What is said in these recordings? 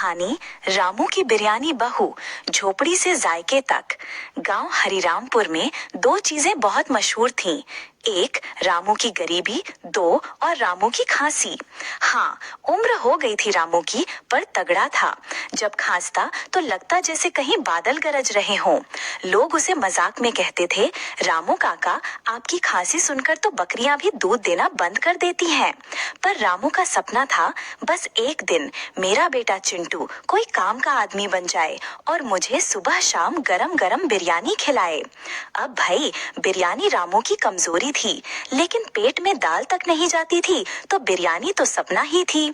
कहानी रामू की बिरयानी बहू झोपड़ी से जायके तक। गांव हरिरामपुर में दो चीजें बहुत मशहूर थीं। एक रामू की गरीबी, दो और रामू की खांसी। हाँ, उम्र हो गई थी रामू की, पर तगड़ा था। जब खांसता तो लगता जैसे कहीं बादल गरज रहे हों। लोग उसे मजाक में कहते थे, रामू काका, आपकी खांसी सुनकर तो बकरियां भी दूध देना बंद कर देती हैं। पर रामू का सपना था, बस एक दिन मेरा बेटा चिंटू कोई काम का आदमी बन जाए और मुझे सुबह शाम गरम गरम बिरयानी खिलाए। अब भाई, बिरयानी रामू की कमजोरी थी, लेकिन पेट में दाल तक नहीं जाती थी, तो बिरयानी तो सपना ही थी।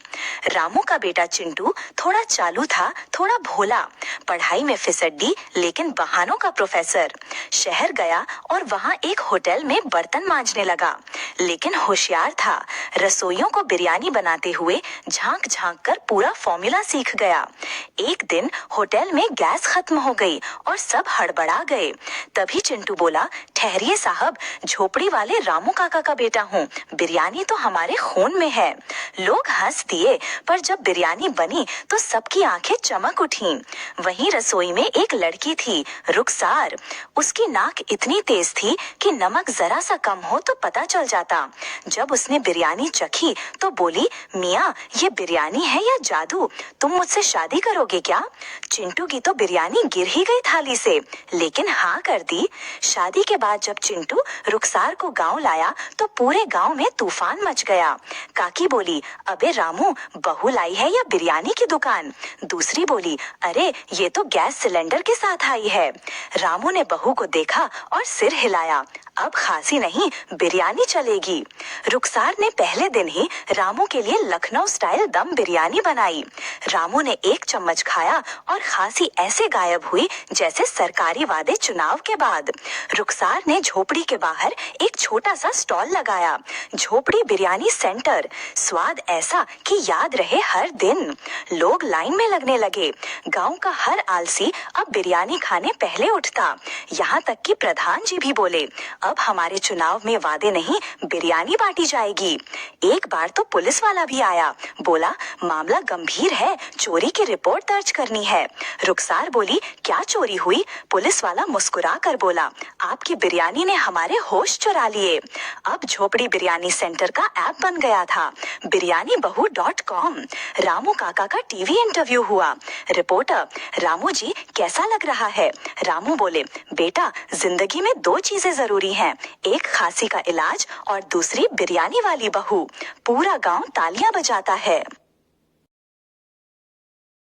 रामू का बेटा चिंटू थोड़ा चालू था, थोड़ा भोला, पढ़ाई में फिसड्डी लेकिन बहानों का प्रोफेसर। शहर गया और वहाँ एक होटल में बर्तन मांजने लगा, लेकिन होशियार था। रसोइयों को बिरयानी बनाते हुए झांक झांक कर पूरा फॉर्मूला सीख गया। एक दिन होटल में गैस खत्म हो गई और सब हड़बड़ा गए। तभी चिंटू बोला, ठहरिए साहब, झोपड़ी वाले रामू काका का बेटा हूँ, बिरयानी तो हमारे खून में है। लोग हंस दिए, पर जब बिरयानी बनी तो सबकी आंखें चमक उठीं। वहीं रसोई में एक लड़की थी, रुखसार। उसकी नाक इतनी तेज थी कि नमक जरा सा कम हो तो पता चल जाता। जब उसने बिरयानी चखी तो बोली, मियाँ, ये बिरयानी है या जादू? तुम मुझसे शादी करोगे क्या? चिंटू की तो बिरयानी गिर ही गई थाली से, लेकिन हाँ कर दी। शादी के बाद जब चिंटू रुखसार को गांव लाया तो पूरे गांव में तूफान मच गया। काकी बोली, अबे रामू, बहू लाई है या बिरयानी की दुकान? दूसरी बोली, अरे ये तो गैस सिलेंडर के साथ आई है। रामू ने बहू को देखा और सिर हिलाया, अब खांसी नहीं, बिरयानी चलेगी। रुखसार ने पहले दिन ही रामू के लिए लखनऊ स्टाइल दम बिरयानी बनाई। रामू ने एक चम्मच खाया और खांसी ऐसे गायब हुई जैसे सरकारी वादे चुनाव के बाद। रुखसार ने झोपड़ी के बाहर एक छोटा सा स्टॉल लगाया, झोपड़ी बिरयानी सेंटर। स्वाद ऐसा कि याद रहे हर दिन। लोग लाइन में लगने लगे। गांव का हर आलसी अब बिरयानी खाने पहले उठता। यहाँ तक कि प्रधान जी भी बोले, अब हमारे चुनाव में वादे नहीं, बिरयानी बांटी जाएगी। एक बार तो पुलिस वाला भी आया, बोला, मामला गंभीर है, चोरी की रिपोर्ट दर्ज करनी है। रुखसार बोली, क्या चोरी हुई? पुलिस वाला मुस्कुरा कर बोला, आपकी बिरयानी ने हमारे होश चुरा लिए। अब झोपड़ी बिरयानी सेंटर का ऐप बन गया था, biryanibahu.com। रामू काका का टीवी इंटरव्यू हुआ। रिपोर्टर, रामू जी, कैसा लग रहा है? रामू बोले, बेटा, जिंदगी में दो चीजें जरूरी हैं, एक खांसी का इलाज और दूसरी बिरयानी वाली बहू। पूरा गांव तालियां बजाता है।